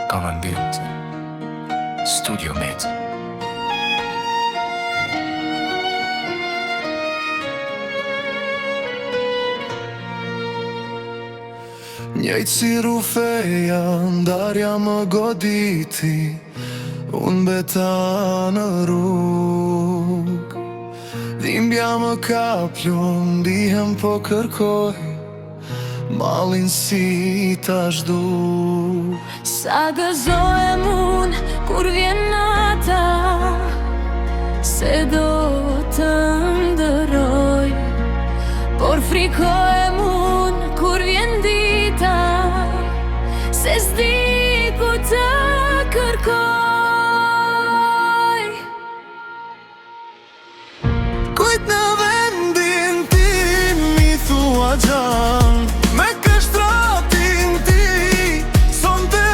Ambiente Studio Med. Njejtë si rufeja, ndarja më goditi, unë beta në rrug. Dhimbja më kaplu, ndihem po kërkoj, malin si ta zhdu. Sa gëzohem unë kur vjen nata, se do të ndëroj, por frikohem unë kur vjen dita, se s'di ku të kërkoj. Kujt në vendin tim mi thua gjan, me kështratin ti son të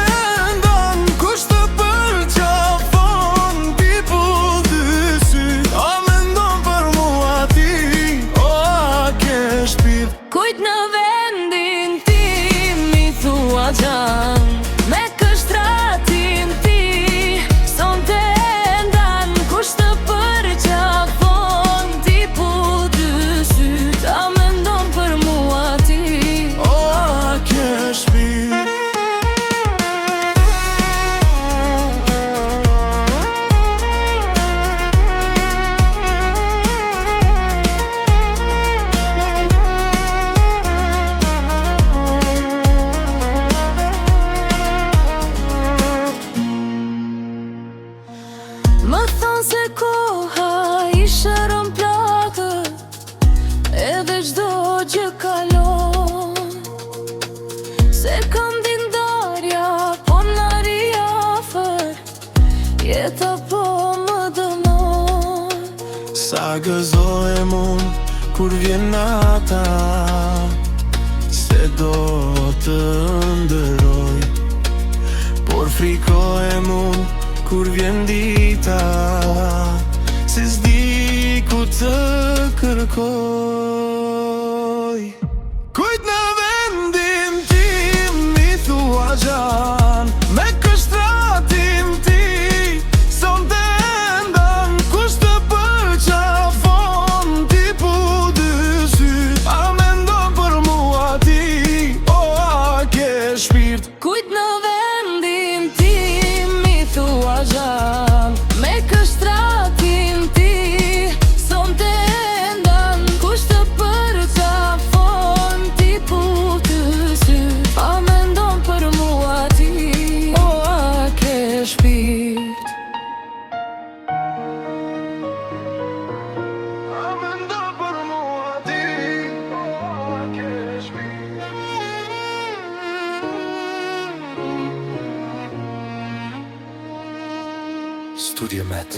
ndan, kush të përqafon ti pull dy sy, a mendon për mua ti, o a ke shpirt. Kujt në vendin tim mi thua gjan, me kështratin ti son të ndan, kush të përqafon ti pull dy sy, a mendon për mua ti, O a ke shpirt. Më thonë se koha i shëron plakët, edhe çdo gjë kalon, se kam dindarja, po n'ari afer, jeta po më dënon. Sa gëzohem unë kur vjen nata, se do të ndëroj, por frikohem unë kur vjen dita, se s'di ku të kërkoj. Kujt në vendin tim mi thua gjan, me kështratin ti son të ndan, kush të përqafon ti pu dy sy, a mendon për mua ti, o a ke shpirt. Kujt në vendin tim mi thua gjan, me kështratin ti son të ndan, kush të përqafon ti pull dy sy, a mendon për mua ti, o a ke shpirt. A mendon për mua ti, o a ke shpirt. Studio Med.